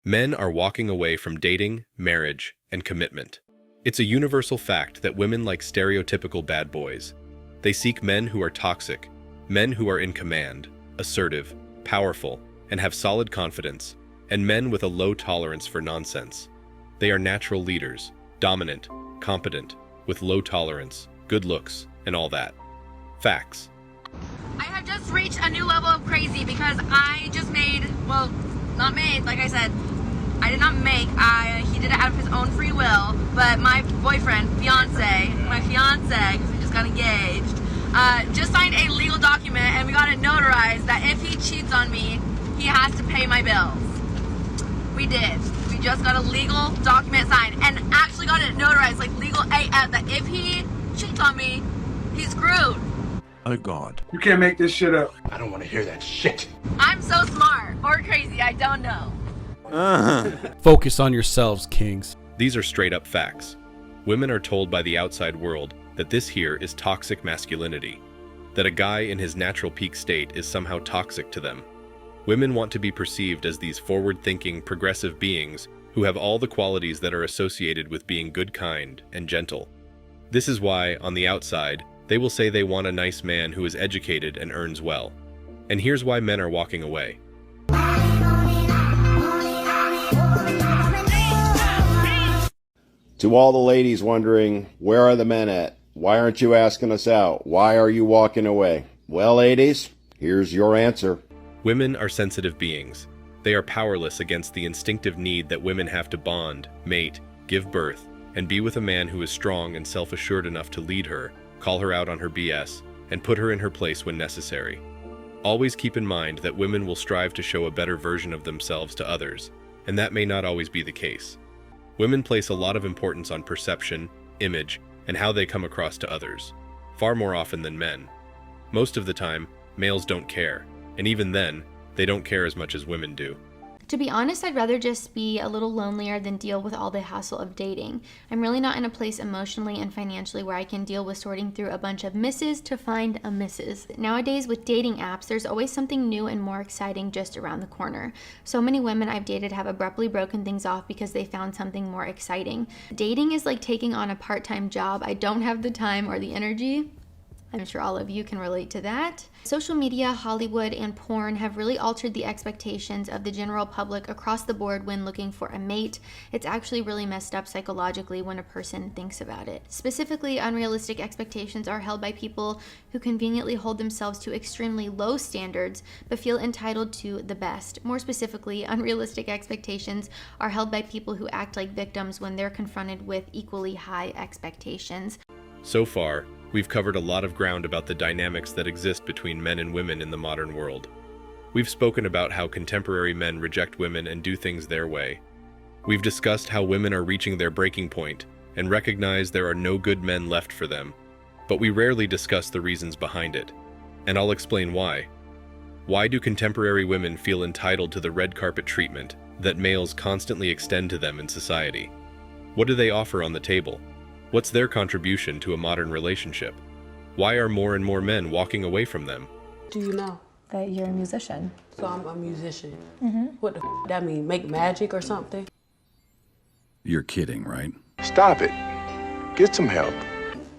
Men are walking away from dating, marriage, and commitment. It's a universal fact that women like stereotypical bad boys. They seek men who are toxic, men who are in command, assertive, powerful, and have solid confidence, and men with a low tolerance for nonsense. They are natural leaders, dominant, competent, with low tolerance, good looks, and all that. Facts. I have just reached a new level of crazy because I just made, well, not made, like I said, I did not make, he did it out of his own free will, but my boyfriend, my fiance, because we just got engaged, just signed a legal document and we got it notarized that if he cheats on me, he has to pay my bills. We did. We just got a legal document signed and actually got it notarized, like legal AF, that if he cheats on me, he's screwed. Oh God. You can't make this shit up. I don't want to hear that shit. I'm so smart or crazy, I don't know. Focus on yourselves, kings. These are straight up facts. Women are told by the outside world that this here is toxic masculinity, that a guy in his natural peak state is somehow toxic to them. Women want to be perceived as these forward-thinking, progressive beings who have all the qualities that are associated with being good, kind, and gentle. This is why, on the outside, they will say they want a nice man who is educated and earns well. And here's why men are walking away. To all the ladies wondering, where are the men at? Why aren't you asking us out? Why are you walking away? Well, ladies, here's your answer. Women are sensitive beings. They are powerless against the instinctive need that women have to bond, mate, give birth, and be with a man who is strong and self-assured enough to lead her, call her out on her BS, and put her in her place when necessary. Always keep in mind that women will strive to show a better version of themselves to others, and that may not always be the case. Women place a lot of importance on perception, image, and how they come across to others, far more often than men. Most of the time, males don't care, and even then, they don't care as much as women do. To be honest, I'd rather just be a little lonelier than deal with all the hassle of dating. I'm really not in a place emotionally and financially where I can deal with sorting through a bunch of misses to find a missus. Nowadays with dating apps, there's always something new and more exciting just around the corner. So many women I've dated have abruptly broken things off because they found something more exciting. Dating is like taking on a part-time job. I don't have the time or the energy. I'm sure all of you can relate to that. Social media, Hollywood, and porn have really altered the expectations of the general public across the board when looking for a mate. It's actually really messed up psychologically when a person thinks about it. Specifically, unrealistic expectations are held by people who conveniently hold themselves to extremely low standards but feel entitled to the best. More specifically, unrealistic expectations are held by people who act like victims when they're confronted with equally high expectations. So far, we've covered a lot of ground about the dynamics that exist between men and women in the modern world. We've spoken about how contemporary men reject women and do things their way. We've discussed how women are reaching their breaking point and recognize there are no good men left for them. But we rarely discuss the reasons behind it. And I'll explain why. Why do contemporary women feel entitled to the red carpet treatment that males constantly extend to them in society? What do they offer on the table? What's their contribution to a modern relationship? Why are more and more men walking away from them? Do you know? That you're a musician. So I'm a musician. Mm-hmm. What the that mean? Make magic or something? You're kidding, right? Stop it. Get some help.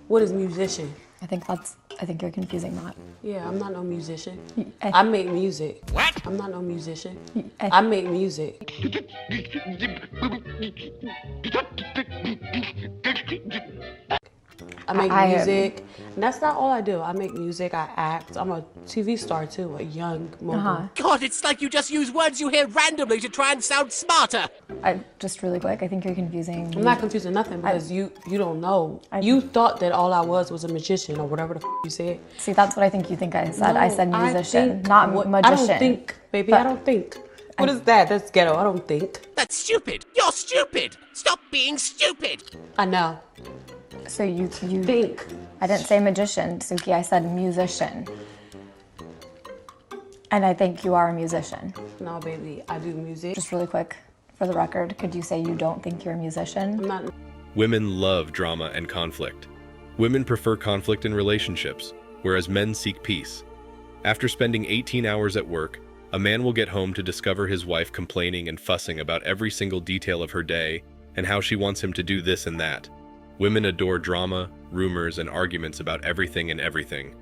What is musician? I think you're confusing that. Yeah, I'm not no musician. I make music. What? I'm not no musician. I make music. I make music, and that's not all I do. I make music, I act. I'm a TV star too, a young mogul. God, it's like you just use words you hear randomly to try and sound smarter. Just really quick, I think you're confusing. I'm not confusing nothing because you don't know. You thought that all I was a magician or whatever the you said. See, that's what I think you think I said. No, I said musician, think not magician. I don't think, baby, I don't think. What is that? That's ghetto. I don't think. That's stupid. You're stupid. Stop being stupid. I know. So you think. I didn't say magician, Suki. I said musician. And I think you are a musician. No, baby, I do music. Just really quick, for the record, could you say you don't think you're a musician? I'm not. Women love drama and conflict. Women prefer conflict in relationships, whereas men seek peace. After spending 18 hours at work, A man will get home to discover his wife complaining and fussing about every single detail of her day and how she wants him to do this and that. Women adore drama, rumors, and arguments about everything and everything.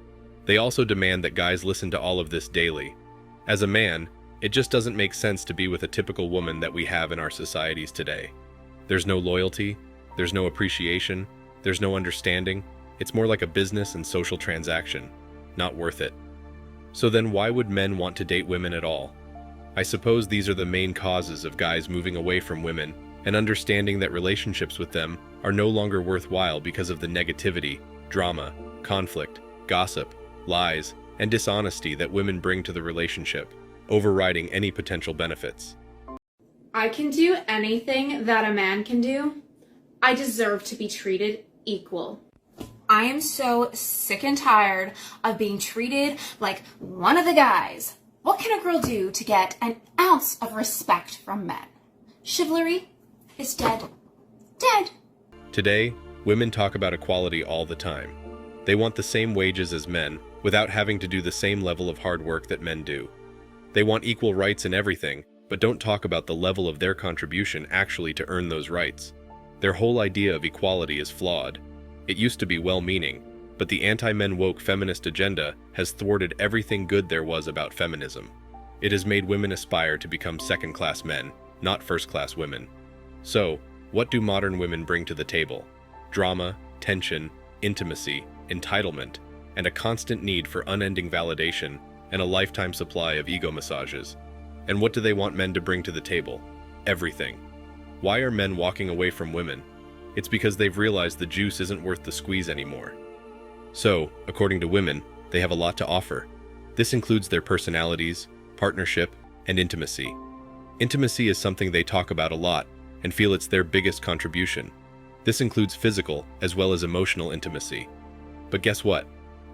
They also demand that guys listen to all of this daily. As a man, it just doesn't make sense to be with a typical woman that we have in our societies today. There's no loyalty, there's no appreciation, there's no understanding. It's more like a business and social transaction. Not worth it. So then why would men want to date women at all? I suppose these are the main causes of guys moving away from women and understanding that relationships with them are no longer worthwhile because of the negativity, drama, conflict, gossip, lies, and dishonesty that women bring to the relationship, overriding any potential benefits. I can do anything that a man can do. I deserve to be treated equal. I am so sick and tired of being treated like one of the guys. What can a girl do to get an ounce of respect from men? Chivalry is dead. Dead. Today, women talk about equality all the time. They want the same wages as men without having to do the same level of hard work that men do. They want equal rights in everything, but don't talk about the level of their contribution actually to earn those rights. Their whole idea of equality is flawed. It used to be well-meaning, but the anti-men woke feminist agenda has thwarted everything good there was about feminism. It has made women aspire to become second-class men, not first-class women. So, what do modern women bring to the table? Drama, tension, intimacy, entitlement, and a constant need for unending validation and a lifetime supply of ego massages. And what do they want men to bring to the table? Everything. Why are men walking away from women? It's because they've realized the juice isn't worth the squeeze anymore. So, according to women, they have a lot to offer. This includes their personalities, partnership, and intimacy. Intimacy is something they talk about a lot and feel it's their biggest contribution. This includes physical as well as emotional intimacy. But guess what?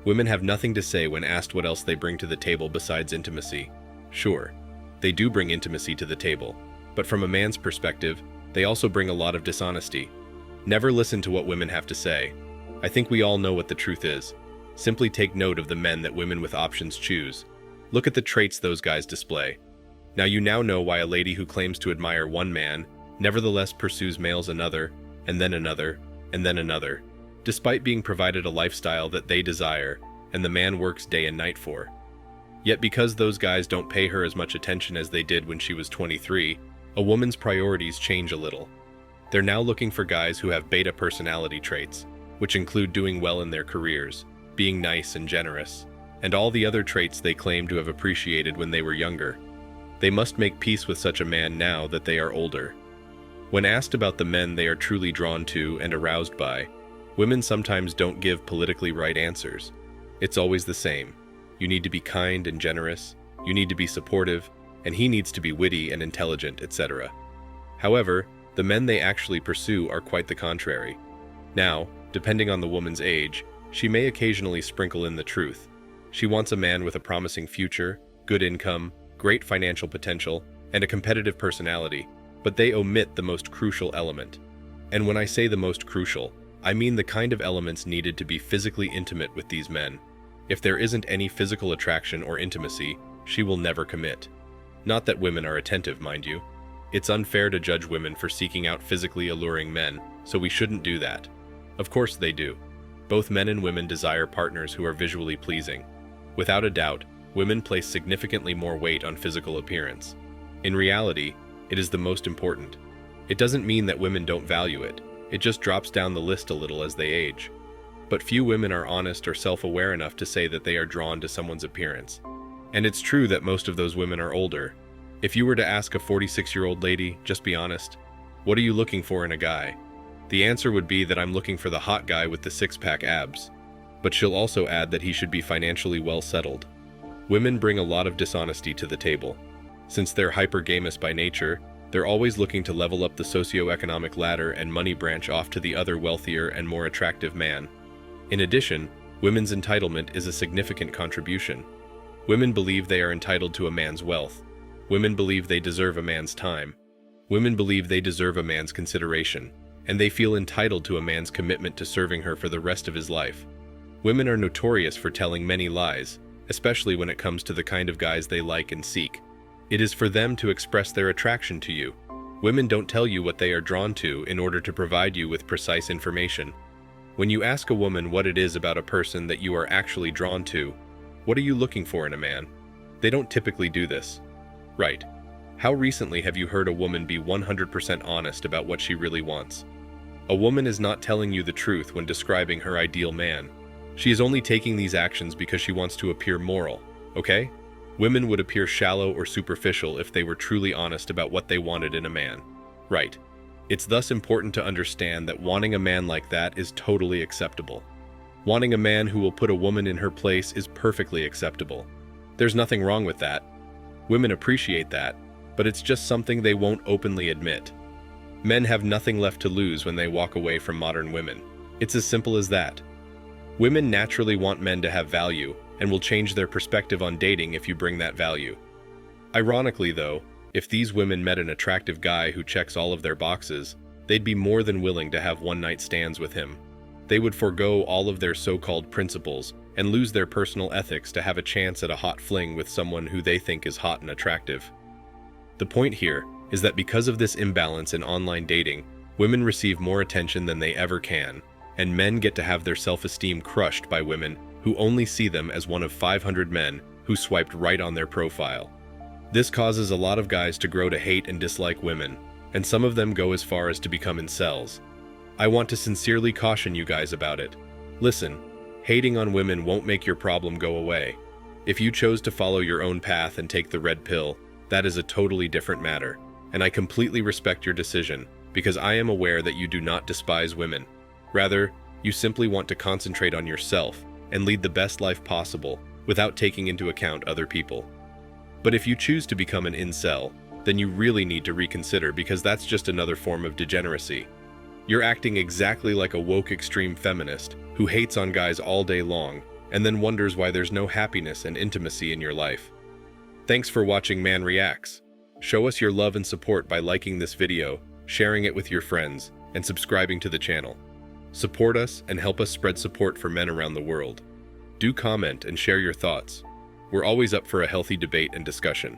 Women have nothing to say when asked what else they bring to the table besides intimacy. Sure, they do bring intimacy to the table, but from a man's perspective, they also bring a lot of dishonesty. Never listen to what women have to say. I think we all know what the truth is. Simply take note of the men that women with options choose. Look at the traits those guys display. Now you know why a lady who claims to admire one man nevertheless pursues males another, and then another, and then another, despite being provided a lifestyle that they desire and the man works day and night for. Yet because those guys don't pay her as much attention as they did when she was 23, a woman's priorities change a little. They're now looking for guys who have beta personality traits, which include doing well in their careers, being nice and generous, and all the other traits they claim to have appreciated when they were younger. They must make peace with such a man now that they are older. When asked about the men they are truly drawn to and aroused by, women sometimes don't give politically right answers. It's always the same. You need to be kind and generous, you need to be supportive, and he needs to be witty and intelligent, etc. However, the men they actually pursue are quite the contrary. Now, depending on the woman's age, she may occasionally sprinkle in the truth. She wants a man with a promising future, good income, great financial potential, and a competitive personality, but they omit the most crucial element. And when I say the most crucial, I mean the kind of elements needed to be physically intimate with these men. If there isn't any physical attraction or intimacy, she will never commit. Not that women are attentive, mind you. It's unfair to judge women for seeking out physically alluring men, so we shouldn't do that. Of course they do. Both men and women desire partners who are visually pleasing. Without a doubt, women place significantly more weight on physical appearance. In reality, it is the most important. It doesn't mean that women don't value it. It just drops down the list a little as they age. But few women are honest or self-aware enough to say that they are drawn to someone's appearance. And it's true that most of those women are older. If you were to ask a 46-year-old lady, just be honest, what are you looking for in a guy? The answer would be that I'm looking for the hot guy with the six-pack abs. But she'll also add that he should be financially well settled. Women bring a lot of dishonesty to the table. Since they're hypergamous by nature, they're always looking to level up the socioeconomic ladder and money branch off to the other wealthier and more attractive man. In addition, women's entitlement is a significant contribution. Women believe they are entitled to a man's wealth. Women believe they deserve a man's time. Women believe they deserve a man's consideration, and they feel entitled to a man's commitment to serving her for the rest of his life. Women are notorious for telling many lies, especially when it comes to the kind of guys they like and seek. It is for them to express their attraction to you. Women don't tell you what they are drawn to in order to provide you with precise information. When you ask a woman what it is about a person that you are actually drawn to, what are you looking for in a man? They don't typically do this. Right. How recently have you heard a woman be 100% honest about what she really wants? A woman is not telling you the truth when describing her ideal man. She is only taking these actions because she wants to appear moral, okay? Women would appear shallow or superficial if they were truly honest about what they wanted in a man. Right. It's thus important to understand that wanting a man like that is totally acceptable. Wanting a man who will put a woman in her place is perfectly acceptable. There's nothing wrong with that. Women appreciate that, but it's just something they won't openly admit. Men have nothing left to lose when they walk away from modern women. It's as simple as that. Women naturally want men to have value and will change their perspective on dating if you bring that value. Ironically, though, if these women met an attractive guy who checks all of their boxes, they'd be more than willing to have one-night stands with him. They would forego all of their so-called principles and lose their personal ethics to have a chance at a hot fling with someone who they think is hot and attractive. The point here is that because of this imbalance in online dating, women receive more attention than they ever can, and men get to have their self-esteem crushed by women who only see them as one of 500 men who swiped right on their profile. This causes a lot of guys to grow to hate and dislike women, and some of them go as far as to become incels. I want to sincerely caution you guys about it. Listen, hating on women won't make your problem go away. If you chose to follow your own path and take the red pill, that is a totally different matter, and I completely respect your decision because I am aware that you do not despise women. Rather, you simply want to concentrate on yourself and lead the best life possible without taking into account other people. But if you choose to become an incel, then you really need to reconsider because that's just another form of degeneracy. You're acting exactly like a woke extreme feminist who hates on guys all day long and then wonders why there's no happiness and intimacy in your life. Thanks for watching Man Reacts. Show us your love and support by liking this video, sharing it with your friends, and subscribing to the channel. Support us and help us spread support for men around the world. Do comment and share your thoughts. We're always up for a healthy debate and discussion.